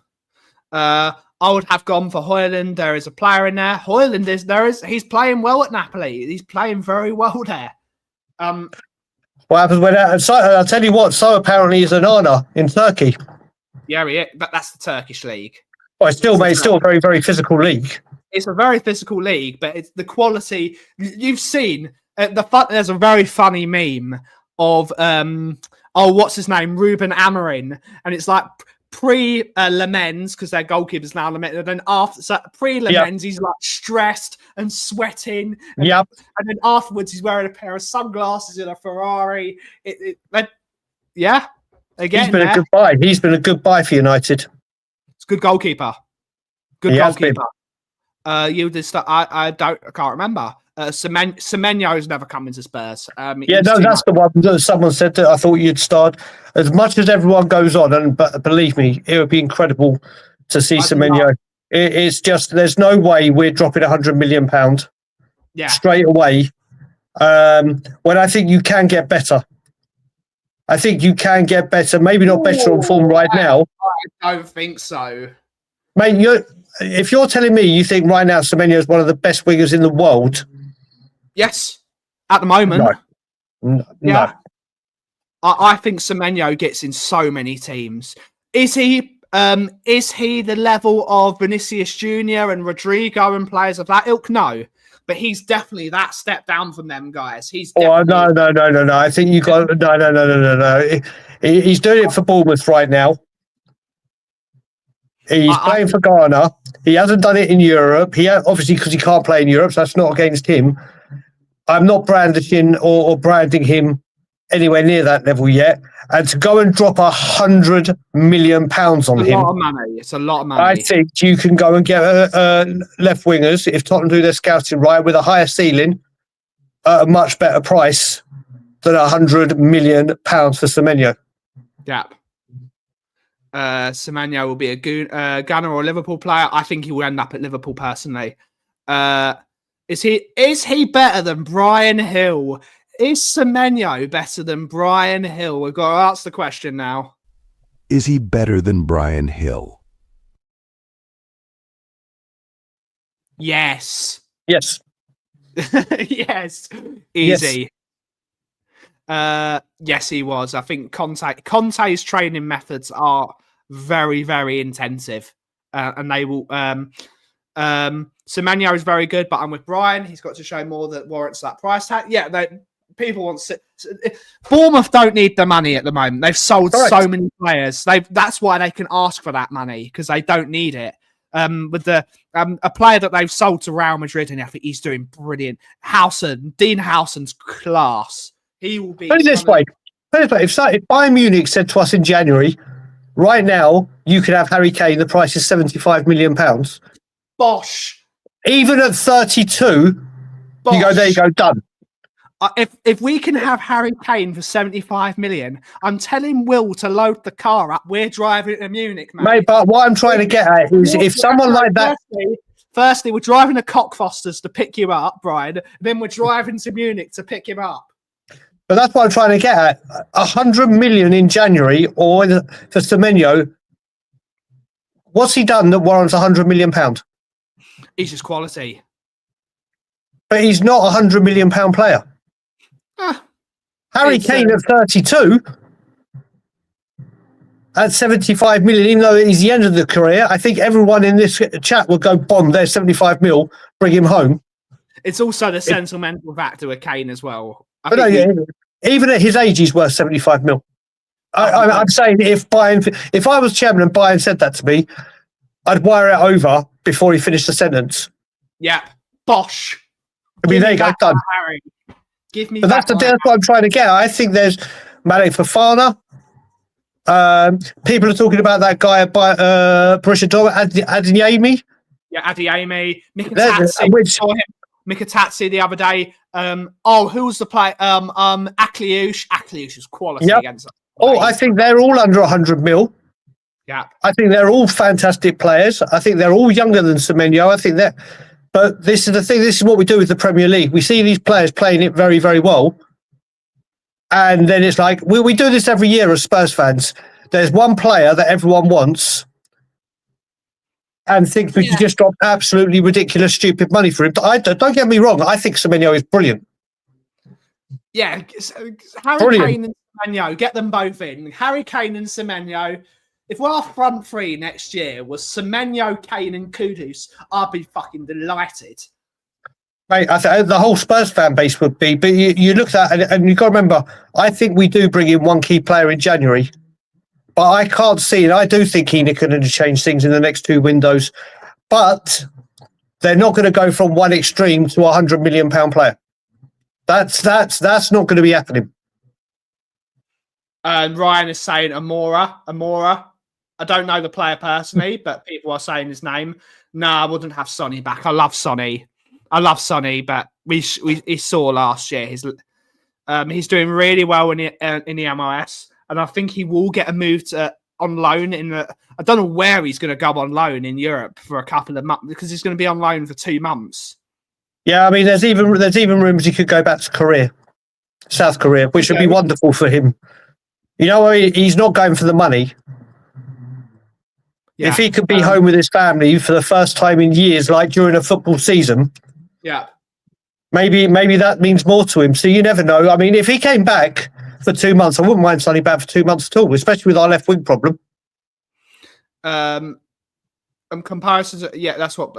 would have gone for Højlund. There is a player in there. Højlund he's playing well at Napoli. He's playing very well there. What happens when I'll tell you what, so apparently is Onana in Turkey. Yeah, but that's the Turkish league. Well, it's still a very, very physical league. It's a very physical league, but it's the quality you've seen. There's a very funny meme of what's his name, Ruben Amorim, and it's like pre-Lamens because their goalkeeper's now Lamens, and then after pre-Lamens he's like stressed and sweating, and then afterwards he's wearing a pair of sunglasses in a Ferrari. Again, he's been a good buy. He's been a good buy for United. It's a good goalkeeper. Good goalkeeper. I can't remember. Semenyo's never come into Spurs. That's the one that someone said that I thought you'd start. As much as everyone goes on, but believe me, it would be incredible to see Semenyo. It's just there's no way we're dropping £100 million straight away. When I think you can get better. I think you can get better. Maybe not better on form right now. I don't think so, mate. If you're telling me you think right now Semenyo is one of the best wingers in the world. Yes, at the moment. No. I think Semenyo gets in so many teams. Is he the level of Vinicius Jr. and Rodrigo and players of that ilk? No, but he's definitely that step down from them guys. No. I think you got no. He's doing it for Bournemouth right now. He's playing for Ghana. He hasn't done it in Europe. Obviously because he can't play in Europe, so that's not against him. I'm not brandishing or branding him anywhere near that level yet. And to go and drop £100 million on him. It's a lot of money. I think you can go and get left wingers, if Tottenham do their scouting right, with a higher ceiling at a much better price than £100 million for Semenyo. Yeah. Semenyo will be a Gunner or a Liverpool player. I think he will end up at Liverpool personally. Is he better than Brian Hill? Is Semenyo better than Brian Hill? We've got to ask the question now. Is he better than Brian Hill? Yes. Yes. Yes. Easy. Yes, he was. I think Conte's training methods are very, very intensive, and they will. Semenyo is very good, but I'm with Brian. He's got to show more that warrants that price tag. Yeah, people want. Bournemouth don't need the money at the moment. They've sold so many players. That's why they can ask for that money, because they don't need it. With the a player that they've sold to Real Madrid, and I think he's doing brilliant. Dean Howson's class. He will be. Put it this way. If Bayern Munich said to us in January, right now you can have Harry Kane, the price is £75 million. Bosh. Even at 32, Bosh. you go, there you go, done. If we can have Harry Kane for 75 million, I'm telling Will to load the car up. We're driving to Munich, mate. But what I'm trying to get at is if someone like that. Firstly, we're driving to Cockfosters to pick you up, Brian. Then we're driving to Munich to pick him up. But that's what I'm trying to get at. 100 million in January or for Semenyo. What's he done that warrants £100 million? He's just quality. But he's not a £100 million player. Harry Kane at 32, at 75 million, even though he's the end of the career, I think everyone in this chat would go, bomb, there's 75 mil, bring him home. It's also the sentimental factor with Kane as well. Even at his age, he's worth 75 mil. I'm saying if I was chairman and Bayern said that to me, I'd wire it over before he finished the sentence. Yeah, bosh. I mean, there you go, done. Harry. Give me. But that's what I'm trying to get. I think there's Mane Fofana. People are talking about that guy at Borussia Dortmund, Adeyemi. Yeah, Adeyemi. Mkhitaryan the other day. Who was the player? Akliouche. Akliouche is quality against us. I think they're all under 100 mil. Yeah. I think they're all fantastic players. I think they're all younger than Semenyo. I think that. But this is the thing. This is what we do with the Premier League. We see these players playing it very, very well. And then it's like, we do this every year as Spurs fans. There's one player that everyone wants and thinks we can just drop absolutely ridiculous, stupid money for him. Don't get me wrong. I think Semenyo is brilliant. Yeah. Harry Kane and Semenyo, get them both in. Harry Kane and Semenyo. If our front three next year was Semenyo, Kane and Kudus, I'd be fucking delighted. Mate, I think the whole Spurs fan base would be. But you look at that, and you've got to remember, I think we do bring in one key player in January. But I can't see it. I do think Keane can change things in the next two windows. But they're not going to go from one extreme to £100 million player. That's not going to be happening. Ryan is saying Amora. I don't know the player personally, but people are saying his name. No, I wouldn't have Sonny back. I love Sonny, but we saw last year he's doing really well in the MLS, and I think he will get a move on loan I don't know where he's going to go on loan in Europe for a couple of months, because he's going to be on loan for 2 months. Yeah, I mean, there's even rumours he could go back to Korea, South Korea, which would be wonderful for him. You know, he's not going for the money. Yeah. If he could be home with his family for the first time in years, like during a football season, maybe that means more to him. So you never know. I mean, if he came back for 2 months, I wouldn't mind signing back for 2 months at all, especially with our left wing problem. Comparisons, that's what.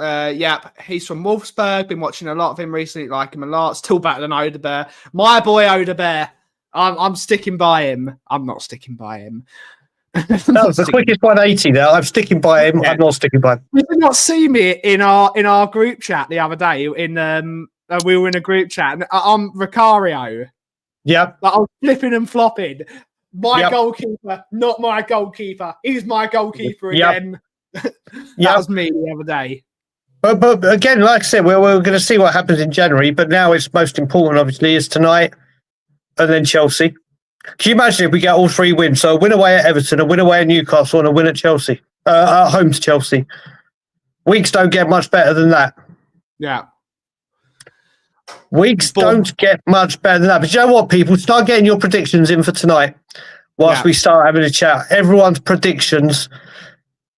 He's from Wolfsburg. Been watching a lot of him recently. Like him a lot. Still better than Odebear. My boy Odebear. I'm sticking by him. I'm not sticking by him. That was the quickest 180 there. I'm sticking by him. Yeah. I'm not sticking by him. You did not see me in our group chat the other day. We were in a group chat and I'm Vicario. Yeah. Like, I was flipping and flopping. My goalkeeper, not my goalkeeper. He's my goalkeeper again. That was me the other day. But again, like I said, we're going to see what happens in January. But now it's most important, obviously, is tonight and then Chelsea. Can you imagine if we get all 3 wins? So a win away at Everton, a win away at Newcastle, and a win at Chelsea, at home to Chelsea. Weeks don't get much better than that. Yeah. Weeks don't get much better than that. But you know what, people? Start getting your predictions in for tonight whilst we start having a chat. Everyone's predictions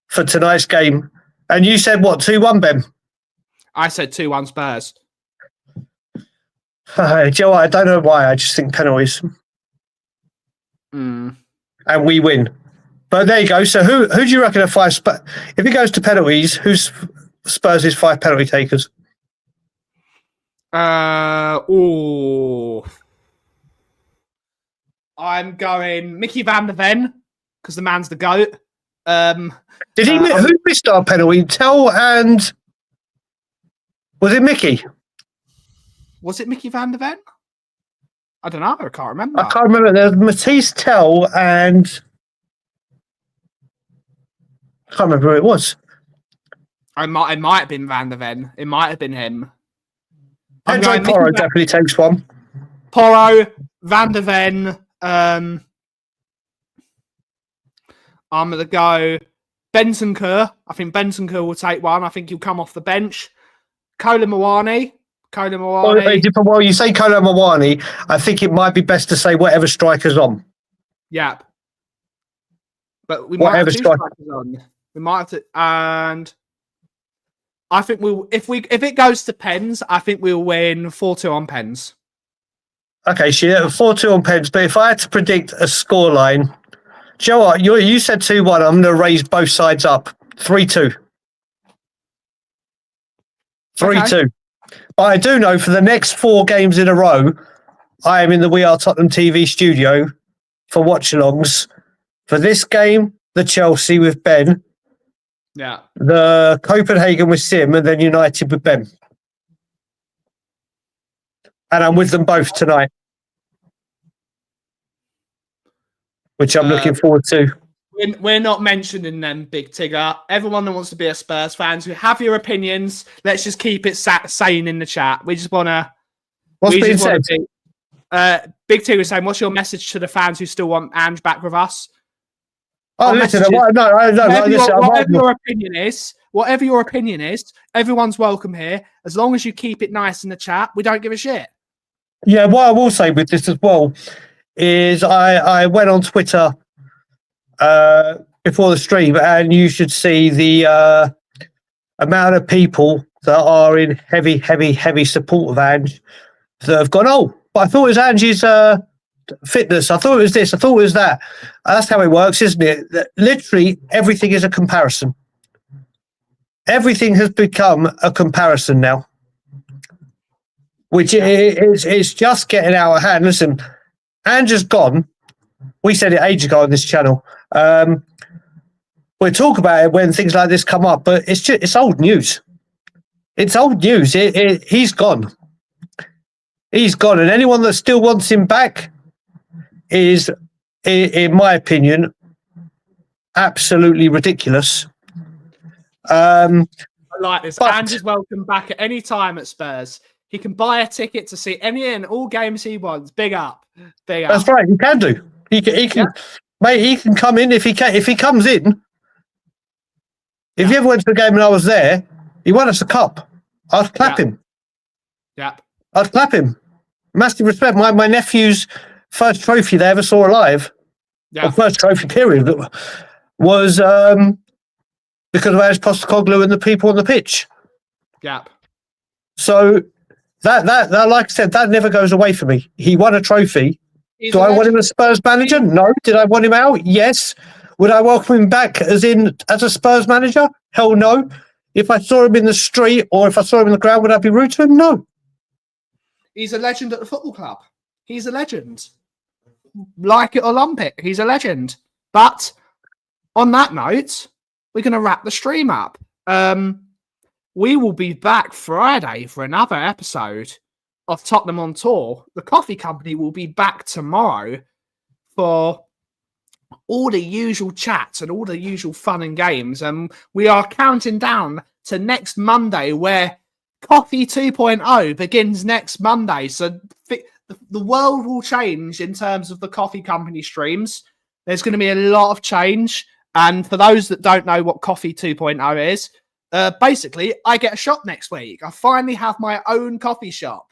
for tonight's game. And you said what, 2-1, Ben? I said 2-1 Spurs. Do you know what? I don't know why. I just think penalties. Mm. and we win. But there you go. So who do you reckon are five? If it goes to penalties, who's Spurs' 5 penalty takers? I'm going Mickey van der Ven because the man's the GOAT. Did he? Who missed our penalty? Tell and was it Mickey? Was it Mickey van der Ven? I don't know. I can't remember. I can't remember. There's Matisse, Tell, and I can't remember who it was. It might have been Van der Ven. It might have been him. Andre Porro definitely takes one. Porro, Van der Ven. I'm going to go Bentancur. I think Bentancur will take one. I think he'll come off the bench. Kolo Muani. Well, you say Kolo Muani. I think it might be best to say whatever striker's on. Yeah. But we might have 2 strikers on. We might have to, and I think if it goes to pens, I think we'll win 4-2 on pens. Okay, 4-2 on pens. But if I had to predict a scoreline, do you know what? You said 2-1. I'm going to raise both sides up. 3-2. 3-2. Okay. But I do know for the next 4 games in a row, I am in the We Are Tottenham TV studio for watch-alongs. For this game, the Chelsea with Ben. Yeah. The Copenhagen with Sim, and then United with Ben. And I'm with them both tonight, which I'm looking forward to. We're not mentioning them, Big Tigger. Everyone that wants to be a Spurs fans who have your opinions, let's just keep it sane in the chat. We just want to... What's being said? Big Tigger is saying, what's your message to the fans who still want Ange back with us? Oh, listen, whatever your opinion is, everyone's welcome here. As long as you keep it nice in the chat, we don't give a shit. Yeah, what I will say with this as well is I went on Twitter before the stream, and you should see the amount of people that are in heavy support of Ange that have gone, oh, but I thought it was Ange's fitness. I thought it was this. I thought it was that. That's how it works, isn't it? That literally everything is a comparison. Everything has become a comparison now, which is just getting out of hand. Listen, Ange has gone. We said it ages ago on this channel. We'll talk about it when things like this come up, but it's old news. It's old news. He's gone. He's gone, and anyone that still wants him back is, in my opinion, absolutely ridiculous. I like this. Ange is welcome back at any time at Spurs. He can buy a ticket to see any and all games he wants. Big up. That's right. He can do. He can. Mate, he can come in if he comes in. If he ever went to the game and I was there, he won us a cup. I'd clap him. Yeah. I'd clap him. Massive respect. My nephew's first trophy they ever saw alive, or first trophy period, was because of Ange Postecoglou and the people on the pitch. Yeah. So that like I said, that never goes away for me. He won a trophy. Do I want him as Spurs manager? No. Did I want him out? Yes. Would I welcome him back as a Spurs manager? Hell no. If I saw him in the street or if I saw him in the ground, would I be rude to him? No. He's a legend at the football club. He's a legend. Like it or lump it, he's a legend. But on that note, we're going to wrap the stream up. We will be back Friday for another episode of Tottenham on Tour. The coffee company will be back tomorrow for all the usual chats and all the usual fun and games. And we are counting down to next Monday, where Coffee 2.0 begins next Monday. So the world will change in terms of the coffee company streams. There's going to be a lot of change. And for those that don't know what Coffee 2.0 is, basically, I get a shop next week. I finally have my own coffee shop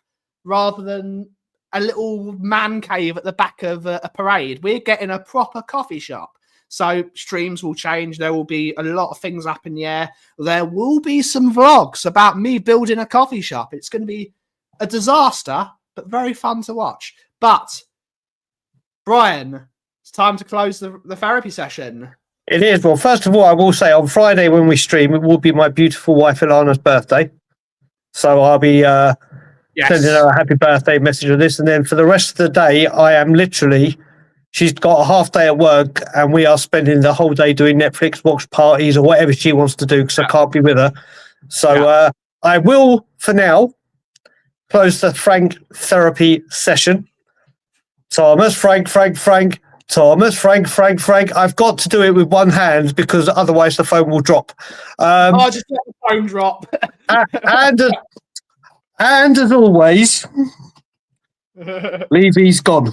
rather than a little man cave at the back of a parade. We're getting a proper coffee shop. So streams will change. There will be a lot of things up in the air. There will be some vlogs about me building a coffee shop. It's going to be a disaster, but very fun to watch. But, Brian, it's time to close the therapy session. It is. Well, first of all, I will say on Friday when we stream, it will be my beautiful wife Ilana's birthday. So I'll be sending her a happy birthday message on this. And then for the rest of the day, I am literally, she's got a half day at work and we are spending the whole day doing Netflix watch parties or whatever she wants to do because I can't be with her. So I will, for now, close the Frank therapy session. Thomas, Frank. Thomas, Frank. I've got to do it with one hand because otherwise the phone will drop. Just let the phone drop. and as always, Levy's gone.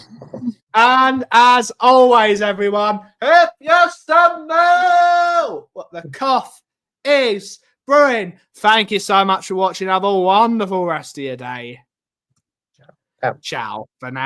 And as always, everyone, if you still know what the Kauff is brewing, thank you so much for watching. Have a wonderful rest of your day. Ciao for now.